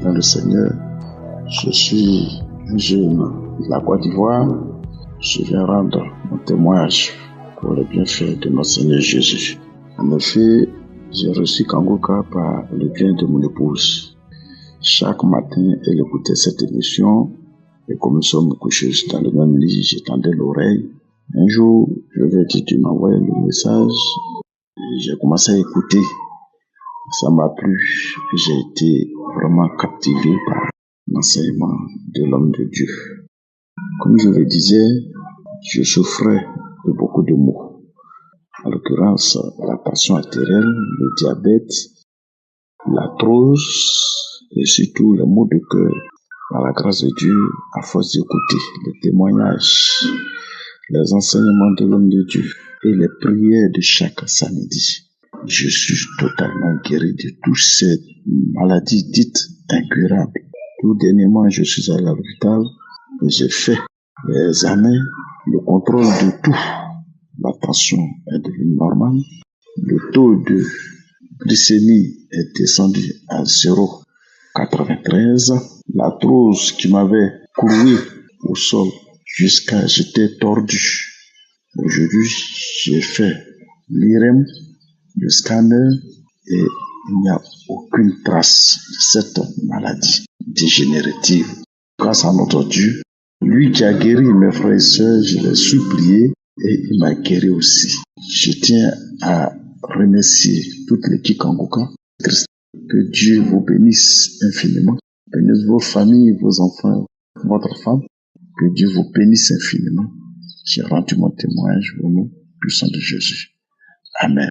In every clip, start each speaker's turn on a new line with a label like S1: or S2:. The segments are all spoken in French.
S1: dans le Seigneur. Je suis un jeune de la Côte d'Ivoire. Je viens rendre mon témoignage pour le bienfait de notre Seigneur Jésus. En effet, j'ai reçu Kangoka par le bien de mon épouse. Chaque matin, elle écoutait cette émission et comme nous sommes couchés dans le même lit, j'étendais l'oreille. Un jour, je lui ai dit de m'envoyer le message et j'ai commencé à écouter. Ça m'a plu, j'ai été vraiment captivé par l'enseignement de l'homme de Dieu. Comme je le disais, je souffrais de beaucoup de maux. En l'occurrence, la tension artérielle, le diabète, l'arthrose et surtout les maux de cœur. Par la grâce de Dieu, à force d'écouter les témoignages, les enseignements de l'homme de Dieu et les prières de chaque samedi, je suis totalement guéri de toutes ces maladies dites incurables. Tout dernièrement, je suis allé à l'hôpital et j'ai fait les examens, le contrôle de tout. La tension est devenue normale. Le taux de glycémie est descendu à 0,93. L'arthrose qui m'avait cloué au sol jusqu'à j'étais tordu. Aujourd'hui, j'ai fait l'IRM, le scanner et il n'y a aucune trace de cette maladie dégénérative. Grâce à notre Dieu, lui qui a guéri mes frères et sœurs, je l'ai supplié et il m'a guéri aussi. Je tiens à remercier toute l'équipe Kangoka. Que Dieu vous bénisse infiniment. Bénisse vos familles, vos enfants, votre femme. Que Dieu vous bénisse infiniment. J'ai rendu mon témoignage au nom puissant de Jésus. Amen.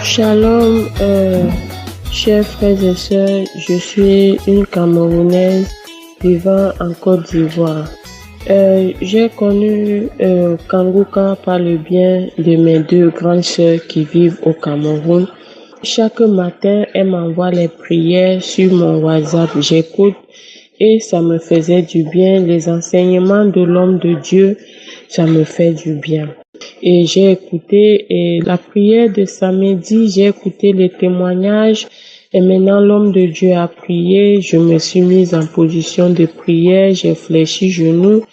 S2: Shalom, chers frères et sœurs, je suis une Camerounaise vivant en Côte d'Ivoire. J'ai connu Kangoka par le bien de mes deux grandes sœurs qui vivent au Cameroun. Chaque matin, elles m'envoient les prières sur mon WhatsApp. J'écoute et ça me faisait du bien. Les enseignements de l'homme de Dieu, ça me fait du bien. Et j'ai écouté la prière de samedi, j'ai écouté les témoignages et maintenant l'homme de Dieu a prié. Je me suis mise en position de prière, j'ai fléchi genoux,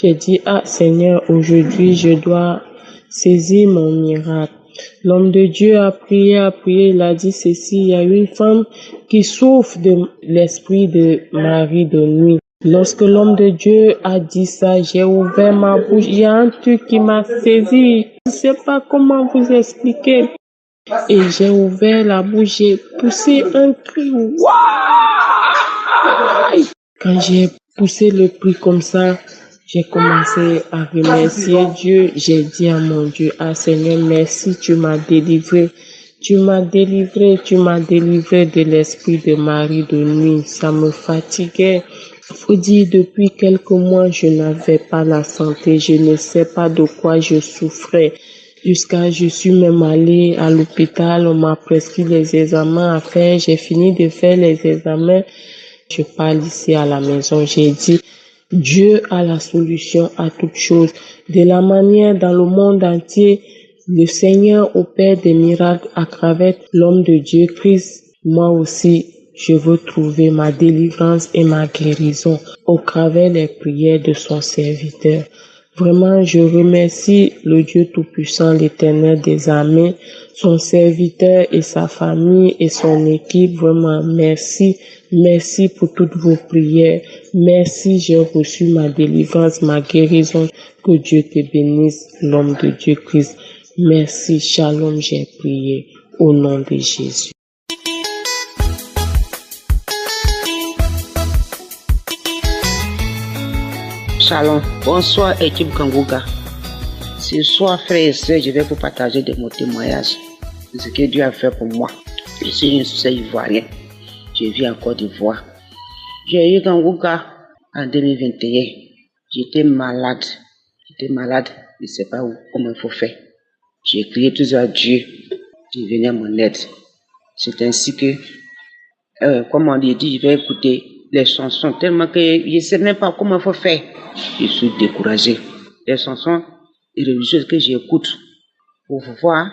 S2: j'ai dit Seigneur, aujourd'hui je dois saisir mon miracle. L'homme de Dieu a prié, il a dit ceci, il y a une femme qui souffre de l'esprit de mari de nuit. Lorsque l'homme de Dieu a dit ça, j'ai ouvert ma bouche. Il y a un truc qui m'a saisi. Je ne sais pas comment vous expliquer. Et j'ai ouvert la bouche, j'ai poussé un cri. Waouh! Quand j'ai poussé le cri comme ça, j'ai commencé à remercier Dieu. J'ai dit à mon Dieu, Seigneur, merci, tu m'as délivré. Tu m'as délivré de l'esprit de mari de nuit. Ça me fatiguait. Faut dire, depuis quelques mois, je n'avais pas la santé. Je ne sais pas de quoi je souffrais. Je suis même allée à l'hôpital. On m'a prescrit les examens à faire. J'ai fini de faire les examens. Je parle ici à la maison. J'ai dit, Dieu a la solution à toutes choses. De la manière dans le monde entier, le Seigneur opère des miracles à travers l'homme de Dieu, Christ. Moi aussi, je veux trouver ma délivrance et ma guérison au travers des prières de son serviteur. Vraiment, je remercie le Dieu Tout-Puissant, l'Éternel des armées, son serviteur et sa famille et son équipe. Vraiment, merci. Merci pour toutes vos prières. Merci, j'ai reçu ma délivrance, ma guérison. Que Dieu te bénisse, l'homme de Dieu Christ. Merci, shalom, j'ai prié au nom de Jésus.
S3: Shalom, bonsoir équipe Kangoka. Ce soir, frères et sœurs, je vais vous partager de mon témoignage de ce que Dieu a fait pour moi. Je suis une sœur ivoirienne, je vis en Côte d'Ivoire. J'ai eu Kangoka en 2021. J'étais malade, je ne sais pas comment il faut faire. J'ai crié toujours à Dieu de venir à mon aide. C'est ainsi que, comme on dit, je vais écouter les chansons tellement que je ne sais même pas comment il faut faire. Je suis découragé. Les chansons religieuses que j'écoute pour voir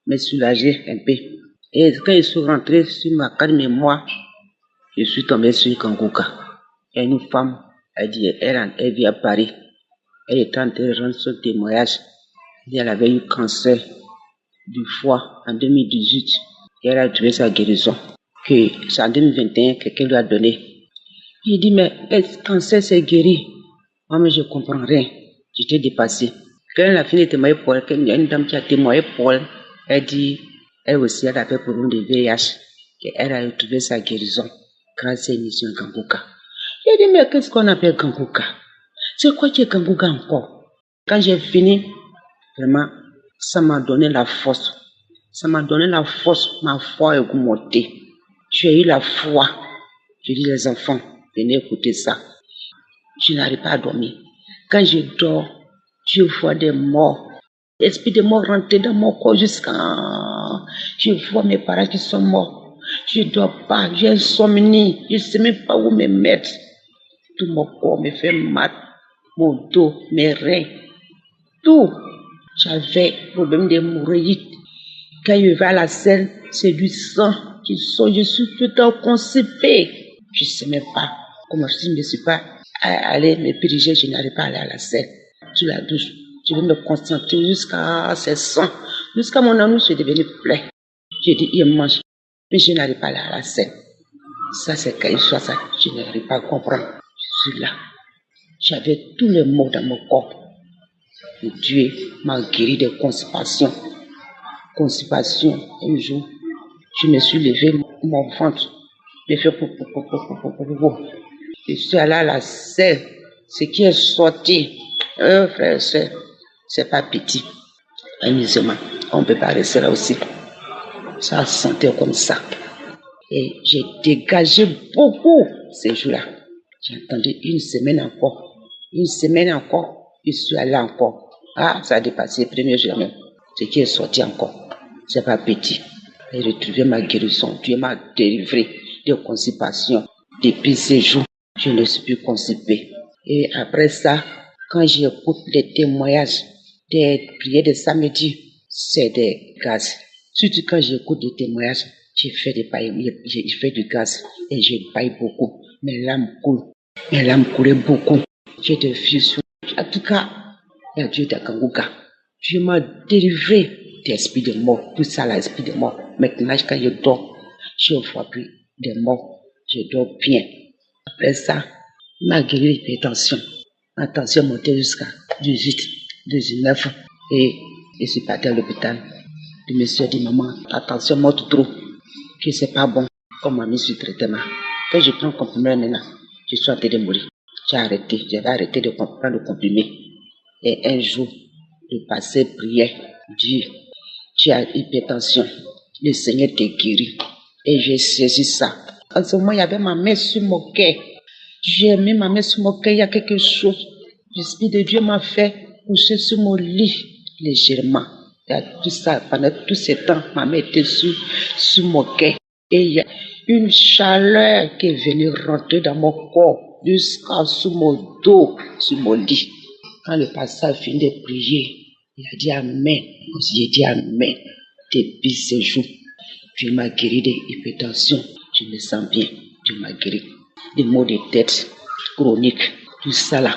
S3: me soulager un peu. Et quand je suis rentré sur ma carte mémoire, je suis tombé sur Kanguka. Il y a une femme, elle dit, elle vit à Paris. Elle est en train de rendre son témoignage. Elle avait eu cancer du foie en 2018 et elle a trouvé sa guérison. Que c'est en 2021 que quelqu'un lui a donné. Il dit, mais le cancer s'est guéri. Moi, mais je ne comprends rien. J'étais dépassé. Quand elle a fini de témoigner pour elle, il y a une dame qui a témoigné pour elle. Elle dit, elle aussi, elle avait problème de VIH. Elle a retrouvé sa guérison grâce à l'émission Kanguka. J'ai dit, mais qu'est-ce qu'on appelle Kanguka? C'est quoi qui est Kanguka encore? Quand j'ai fini, vraiment, ça m'a donné la force. Ça m'a donné la force, ma foi est augmentée. J'ai eu la foi. Je dis, les enfants, venez écouter ça. Je n'arrive pas à dormir. Quand je dors, je vois des morts. L'esprit de mort rentrer dans mon corps jusqu'à... Je vois mes parents qui sont morts. Je ne dors pas, j'ai insomnie. Je ne sais même pas où me mettre. Tout mon corps me fait mal. Mon dos, mes reins, tout. J'avais problème d'hémorroïdes. Quand je vais à la selle, c'est du sang qui sort. Je suis tout le temps constipée. Je ne sais même pas comment je ne suis pas allée me puriger. Je n'arrive pas à aller à la selle. Sur la douche, je vais me concentrer jusqu'à ces sangs. Jusqu'à mon anus, je suis devenu plein. J'ai dit, il mange. Mais je n'arrive pas à aller à la selle. Ça, c'est quand il soit ça. Je n'arrive pas à comprendre. Je suis là. J'avais tous les maux dans mon corps. Et Dieu m'a guéri de constipation. Constipation. Un jour, je me suis levé, mon ventre me fait Je suis allé à la selle. Ce qui est sorti, frère et soeur, c'est pas petit. Amusement, on ne peut pas rester là aussi. Ça sentait comme ça. Et j'ai dégagé beaucoup ces jours-là. J'ai attendu une semaine encore. Une semaine encore, je suis allé encore. Ah, ça a dépassé le premier jour même. Ce qui est sorti encore, c'est pas petit. J'ai retrouvé ma guérison. Dieu m'a délivré de constipation. Depuis ces jours, je ne suis plus constipé. Et après ça, quand j'écoute les témoignages des prières de samedi, c'est des gaz. Surtout quand j'écoute des témoignages, j'ai fait du gaz et je baille beaucoup. Mes larmes coulent. Mes larmes coulaient beaucoup. J'ai des fusions. En tout cas, il y a Dieu de Kanguka. Dieu m'a délivré d'esprit de mort. Tout ça, l'esprit de mort. Maintenant, quand je dors, je ne vois plus de mort. Je dors bien. Après ça, il m'a guéri l'hypertension. Ma tension montait jusqu'à 18, 19. Et je suis parti à l'hôpital. Le monsieur a dit, maman, ta tension monte trop. Que c'est pas bon. On m'a mis sur traitement. Quand je prends un comprimé maintenant, je suis en train de mourir. J'avais arrêté de prendre le comprimé. Et un jour, le passé priait, Dieu, tu as hypertension, le Seigneur t'a guéri. Et j'ai saisi ça. En ce moment, il y avait ma main sur mon cœur. J'ai mis ma main sur mon cœur, il y a quelque chose. L'Esprit de Dieu m'a fait coucher sur mon lit légèrement. Il y a tout ça, pendant tout ce temps, ma main était sur mon cœur. Et il y a une chaleur qui est venue rentrer dans mon corps, jusqu'à sous mon dos, sur mon lit. Quand le pasteur a fini de prier, il a dit Amen. J'ai dit Amen. Depuis ce jour, Dieu m'a guéri de l'hypertension. Je me sens bien. Dieu m'a guéri. Des maux de tête chroniques, tout ça là.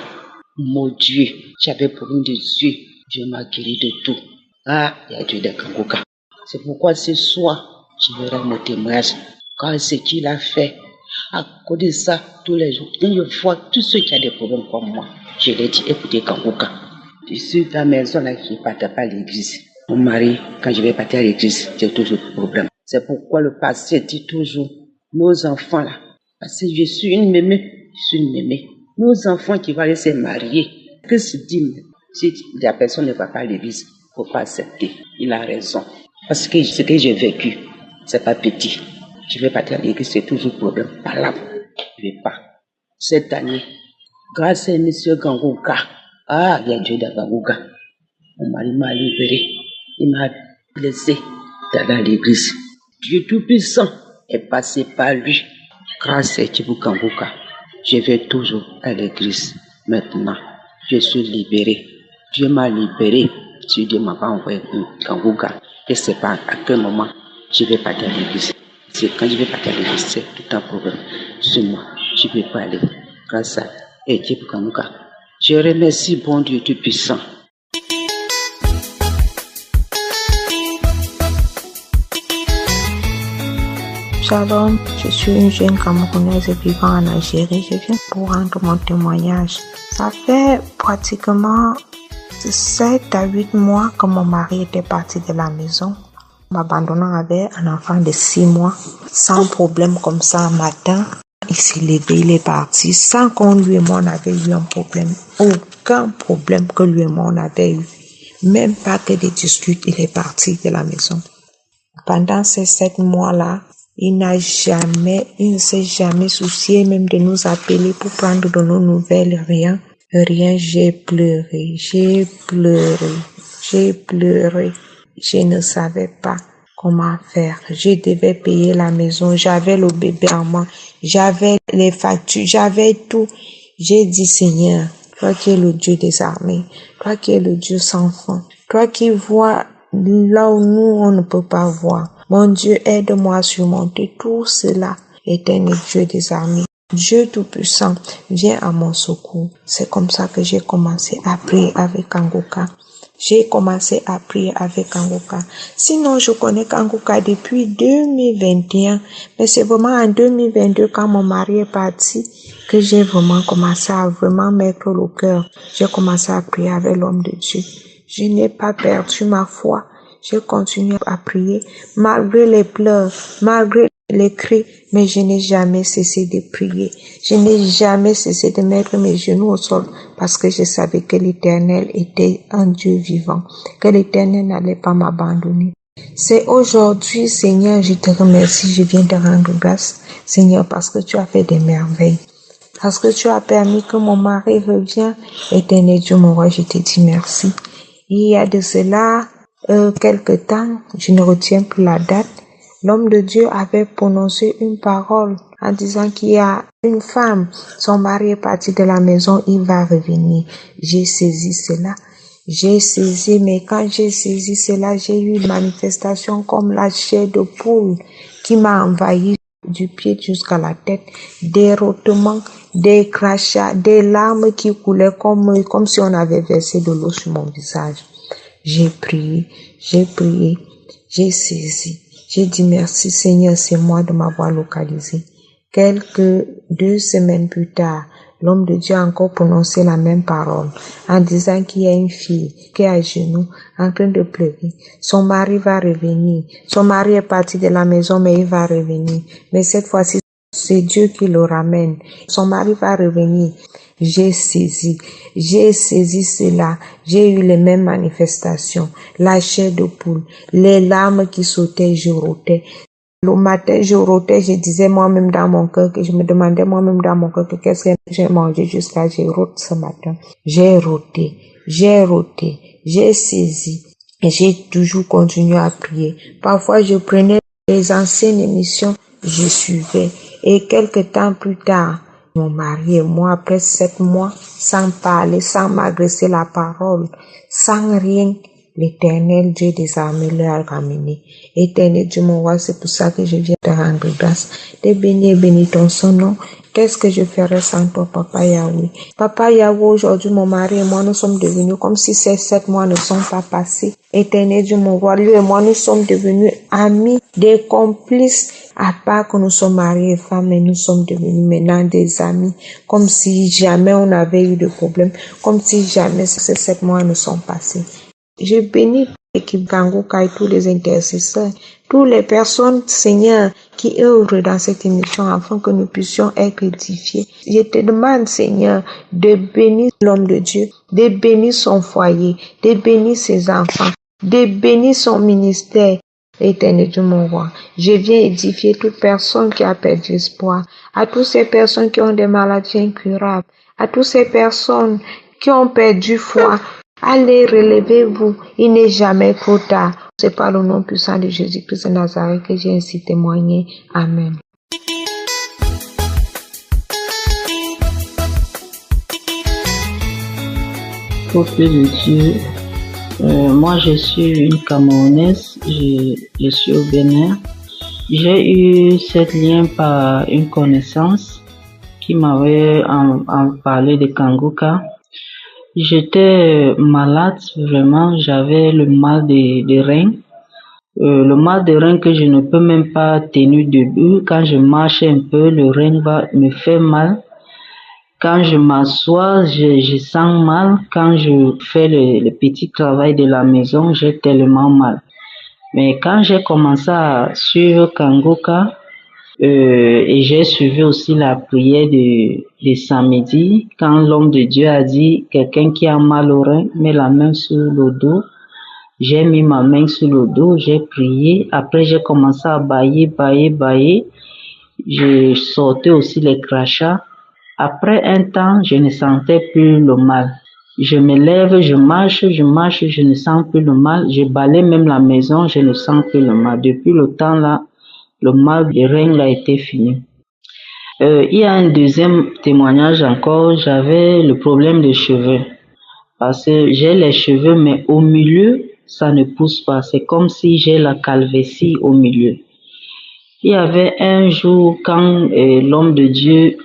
S3: Mon Dieu, j'avais problème de yeux. Dieu m'a guéri de tout. Ah, il y a Dieu de Kanguka. C'est pourquoi ce soir, je verrai mon témoignage. Quand ce qu'il a fait, à cause de ça, tous les jours, quand je vois tous ceux qui ont des problèmes comme moi, je leur dis, écoutez Kanguka. Je suis dans la maison là, je ne partais pas à l'église. Mon mari, quand je vais partir à l'église, j'ai toujours des problèmes. C'est pourquoi le pasteur dit toujours, nos enfants là, parce que je suis une mémé, nos enfants qui vont aller se marier, que se dit, si la personne ne va pas à l'église, il ne faut pas accepter. Il a raison. Parce que ce que j'ai vécu, c'est pas petit. Je vais partir à l'église, c'est toujours problème. Pas là, je ne vais pas. Cette année, grâce à M. Kanguka, ah, il y a Dieu de Kanguka. Mon mari m'a libéré. Il m'a laissé dans l'église. Dieu Tout-Puissant est passé par lui. Grâce à Dieu Kanguka, je vais toujours à l'église. Maintenant, je suis libéré. Dieu m'a libéré. Si Dieu m'a pas envoyé Kanguka, Je ne sais pas à quel moment je vais partir à l'église. C'est quand je vais partir à l'église, c'est tout un problème. Seulement, je ne vais pas aller. Grâce à Dieu Kanouka. Je remercie bon Dieu Tout-Puissant.
S4: Shalom, je suis une jeune Camerounaise vivant en Algérie. Je viens pour rendre mon témoignage. Ça fait pratiquement 7 à 8 mois que mon mari était parti de la maison, m'abandonnant avec un enfant de 6 mois, sans problème comme ça un matin. Il s'est levé, il est parti, sans qu'on lui et moi on avait eu un problème. Aucun problème que lui et moi on avait eu. Même pas que des disputes, il est parti de la maison. Pendant ces 7 mois-là, il ne s'est jamais soucié même de nous appeler pour prendre de nos nouvelles, rien. J'ai pleuré. Je ne savais pas comment faire. Je devais payer la maison, j'avais le bébé en moi, j'avais les factures, j'avais tout. J'ai dit, Seigneur, toi qui es le Dieu des armées, toi qui es le Dieu sans fin, toi qui vois là où nous on ne peut pas voir. Mon Dieu, aide-moi à surmonter tout cela. Éternel Dieu des armées, Dieu Tout-Puissant, viens à mon secours. C'est comme ça que j'ai commencé à prier avec Kangoka. Sinon, je connais Kangoka depuis 2021. Mais c'est vraiment en 2022, quand mon mari est parti, que j'ai vraiment commencé à mettre le cœur. J'ai commencé à prier avec l'homme de Dieu. Je n'ai pas perdu ma foi. J'ai continué à prier, malgré les pleurs, malgré les cris, mais je n'ai jamais cessé de prier. Je n'ai jamais cessé de mettre mes genoux au sol parce que je savais que l'Éternel était un Dieu vivant, que l'Éternel n'allait pas m'abandonner. C'est aujourd'hui, Seigneur, je te remercie, je viens te rendre grâce, Seigneur, parce que tu as fait des merveilles. Parce que tu as permis que mon mari revienne. Éternel Dieu, mon roi, je te dis merci. Il y a de cela quelque temps, je ne retiens plus la date, l'homme de Dieu avait prononcé une parole en disant qu'il y a une femme, son mari est parti de la maison, il va revenir. J'ai saisi cela. Mais quand j'ai saisi cela, j'ai eu une manifestation comme la chair de poule qui m'a envahi du pied jusqu'à la tête, des rôtements, des crachats, des larmes qui coulaient comme si on avait versé de l'eau sur mon visage. J'ai prié, j'ai saisi. J'ai dit merci Seigneur, c'est moi de m'avoir localisé. Quelques 2 semaines plus tard, l'homme de Dieu a encore prononcé la même parole en disant qu'il y a une fille qui est à genoux en train de pleurer. Son mari va revenir. Son mari est parti de la maison mais il va revenir. Mais cette fois-ci, c'est Dieu qui le ramène. Son mari va revenir. J'ai saisi cela. J'ai eu les mêmes manifestations. La chair de poule, les larmes qui sautaient, je rotais. Le matin, je rotais, je disais moi-même dans mon cœur, que je me demandais moi-même dans mon cœur que qu'est-ce que j'ai mangé jusqu'à j'ai roté ce matin. J'ai roté, j'ai saisi. Et j'ai toujours continué à prier. Parfois, je prenais les anciennes émissions, je suivais. Et quelque temps plus tard, mon mari et moi, après 7 mois, sans parler, sans m'adresser la parole, sans rien, l'Éternel Dieu des armées l'a ramené. Éternel Dieu mon roi, c'est pour ça que je viens te rendre grâce. Te bénis et bénis ton son nom. Qu'est-ce que je ferais sans toi, Papa Yahweh? Papa Yahweh, aujourd'hui, mon mari et moi, nous sommes devenus comme si ces 7 mois ne sont pas passés. Éternel Dieu, mon roi, lui et moi, nous sommes devenus amis, des complices, à part que nous sommes mariés et femmes, mais nous sommes devenus maintenant des amis, comme si jamais on avait eu de problème, comme si jamais ces 7 mois ne sont passés. Je bénis l'équipe Kangoka et tous les intercesseurs, toutes les personnes, Seigneur, qui œuvrent dans cette émission afin que nous puissions être édifiés. Je te demande, Seigneur, de bénir l'homme de Dieu, de bénir son foyer, de bénir ses enfants, de bénir son ministère. Éternel Dieu mon roi, je viens édifier toute personne qui a perdu espoir, à toutes ces personnes qui ont des maladies incurables, à toutes ces personnes qui ont perdu foi. Allez, relevez-vous, il n'est jamais trop tard. C'est par le nom puissant de Jésus-Christ de Nazareth que j'ai ainsi témoigné. Amen.
S5: Prophète de Dieu, Moi, je suis une Camerounaise, je suis au Bénin. J'ai eu ce lien par une connaissance qui m'avait en parlé de Kanguka. J'étais malade, vraiment, j'avais le mal de rein. Le mal de rein que je ne peux même pas tenir debout. Quand je marche un peu, le rein me fait mal. Quand je m'assois, je sens mal. Quand je fais le petit travail de la maison, j'ai tellement mal. Mais quand j'ai commencé à suivre Kanguka, et j'ai suivi aussi la prière de samedi, quand l'homme de Dieu a dit, quelqu'un qui a mal au rein, met la main sur le dos. J'ai mis ma main sur le dos, j'ai prié. Après, j'ai commencé à bailler. Je sortais aussi les crachats. Après un temps, je ne sentais plus le mal. Je me lève, je marche, je ne sens plus le mal. Je balaye même la maison, je ne sens plus le mal. Depuis le temps là, le mal de rein a été fini. Il y a un deuxième témoignage encore, j'avais le problème de cheveux. Parce que j'ai les cheveux, mais au milieu, ça ne pousse pas. C'est comme si j'ai la calvitie au milieu. Il y avait un jour quand l'homme de Dieu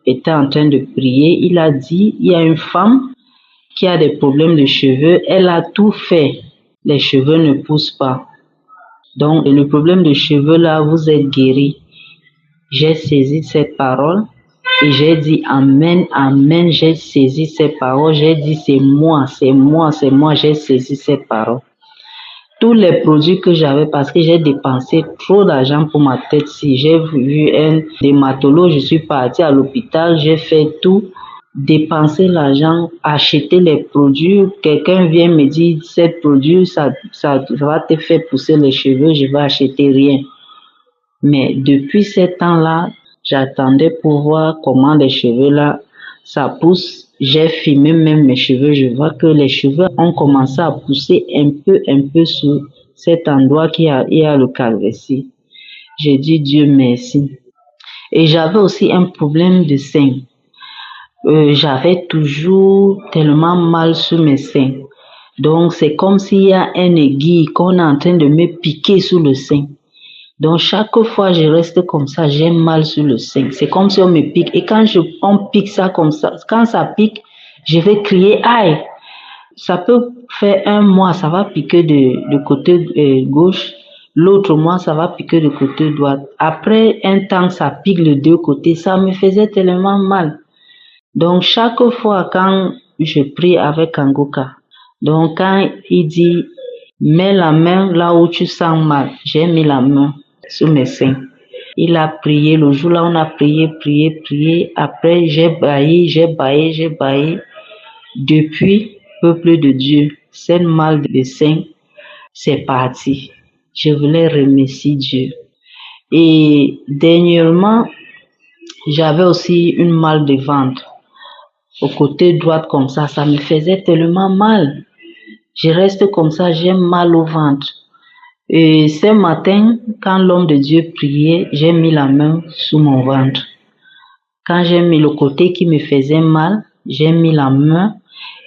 S5: était en train de prier, il a dit, il y a une femme qui a des problèmes de cheveux, elle a tout fait, les cheveux ne poussent pas. Donc le problème de cheveux là, vous êtes guéri. J'ai saisi cette parole et j'ai dit amen, amen, j'ai saisi cette parole, j'ai dit c'est moi, j'ai saisi cette parole. Tous les produits que j'avais, parce que j'ai dépensé trop d'argent pour ma tête, si j'ai vu un dermatologue, je suis partie à l'hôpital, j'ai fait tout, dépenser l'argent, acheter les produits, quelqu'un vient me dire, ces produits, ça va te faire pousser les cheveux, je vais acheter rien. Mais depuis ce temps-là, j'attendais pour voir comment les cheveux là, ça pousse. J'ai filmé même mes cheveux, je vois que les cheveux ont commencé à pousser un peu sur cet endroit il y a le calvitie. J'ai dit Dieu merci. Et j'avais aussi un problème de sein. J'avais toujours tellement mal sur mes seins. Donc c'est comme s'il y a un aiguille qu'on est en train de me piquer sous le sein. Donc chaque fois je reste comme ça, j'ai mal sur le sein. C'est comme si on me pique. Et quand on pique ça comme ça, quand ça pique, je vais crier aïe. Ça peut faire un mois, ça va piquer de côté gauche. L'autre mois, ça va piquer de côté droit. Après un temps, ça pique les deux côtés. Ça me faisait tellement mal. Donc chaque fois quand je prie avec Kanguka, donc quand il dit mets la main là où tu sens mal, j'ai mis la main sur mes seins. Il a prié, le jour là on a prié. Après j'ai baillé. Depuis, peuple de Dieu, cette mal de sein, c'est parti. Je voulais remercier Dieu. Et dernièrement, j'avais aussi une mal de ventre. Au côté droit comme ça me faisait tellement mal. Je reste comme ça, j'ai mal au ventre. Et ce matin, quand l'homme de Dieu priait, j'ai mis la main sous mon ventre. Quand j'ai mis le côté qui me faisait mal, j'ai mis la main.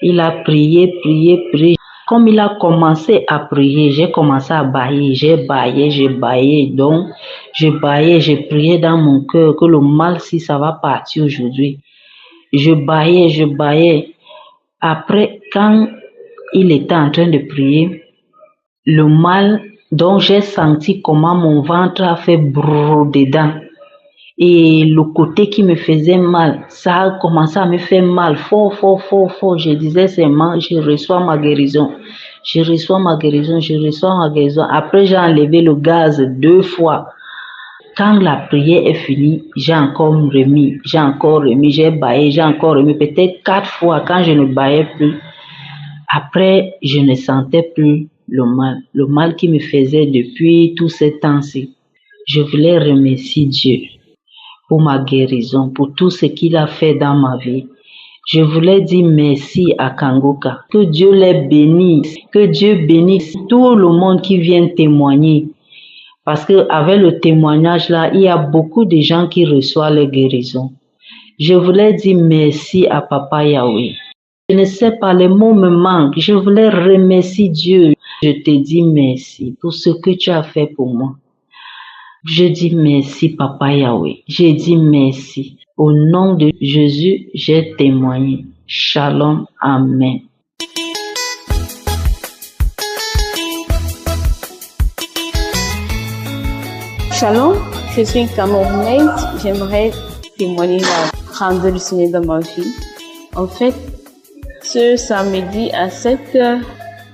S5: Il a prié. Comme il a commencé à prier, j'ai commencé à bailler. J'ai baillé. Donc, je priais dans mon cœur que le mal, si ça va partir aujourd'hui. Je baillais. Après, quand il était en train de prier, le mal, donc j'ai senti comment mon ventre a fait brrr dedans. Et le côté qui me faisait mal, ça a commencé à me faire mal, fort. Je disais seulement, je reçois ma guérison. Après, j'ai enlevé le gaz 2 fois. Quand la prière est finie, j'ai encore remis, j'ai baillé, j'ai encore remis, peut-être 4 fois quand je ne baillais plus. Après, je ne sentais plus le mal qui me faisait depuis tout ce temps-ci. Je voulais remercier Dieu pour ma guérison, pour tout ce qu'il a fait dans ma vie. Je voulais dire merci à Kanguka. Que Dieu les bénisse. Que Dieu bénisse tout le monde qui vient témoigner. Parce qu'avec le témoignage là, il y a beaucoup de gens qui reçoivent les guérisons. Je voulais dire merci à Papa Yahweh. Je ne sais pas, les mots me manquent. Je voulais remercier Dieu. Je te dis merci pour ce que tu as fait pour moi. Je dis merci, Papa Yahweh. Je dis merci. Au nom de Jésus, j'ai témoigné. Shalom. Amen.
S6: Shalom, je suis une Camerounaise. J'aimerais témoigner la grandeur du Seigneur dans ma vie. En fait, ce samedi à 7h,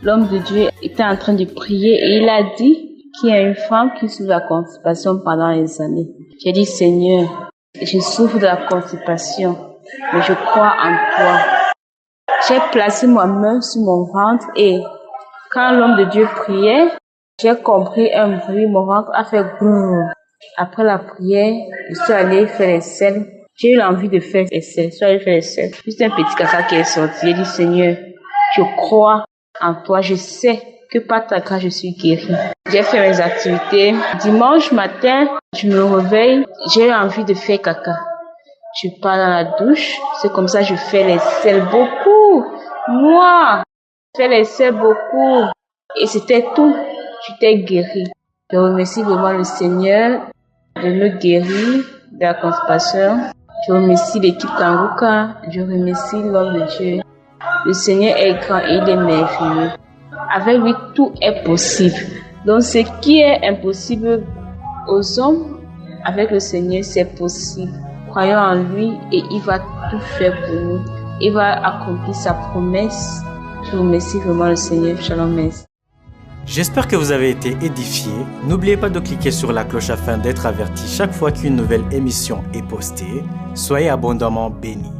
S6: l'homme de Dieu était en train de prier et il a dit qu'il y a une femme qui souffre de la constipation pendant les années. J'ai dit, Seigneur, je souffre de la constipation, mais je crois en toi. J'ai placé ma main sur mon ventre et quand l'homme de Dieu priait, j'ai compris un bruit, mon ventre a fait grrr. Après la prière, je suis allée faire les selles. J'ai eu l'envie de faire les selles. Je suis allée faire les selles. Juste un petit caca qui est sorti. J'ai dit, Seigneur, je crois en toi. Je sais que par ta grâce, je suis guérie. J'ai fait mes activités. Dimanche matin, je me réveille. J'ai eu envie de faire caca. Je pars dans la douche. C'est comme ça que je fais les selles beaucoup. Moi, je fais les selles beaucoup. Et c'était tout. J'étais guérie. Je remercie vraiment le Seigneur de me guérir de la constipation. Je remercie l'équipe Kanguka. Je remercie l'homme de Dieu. Le Seigneur est grand et il est merveilleux. Avec lui, tout est possible. Donc, ce qui est impossible aux hommes, avec le Seigneur, c'est possible. Croyons en lui et il va tout faire pour nous. Il va accomplir sa promesse. Je remercie vraiment le Seigneur. Shalom, merci.
S7: J'espère que vous avez été édifiés. N'oubliez pas de cliquer sur la cloche afin d'être averti chaque fois qu'une nouvelle émission est postée. Soyez abondamment bénis.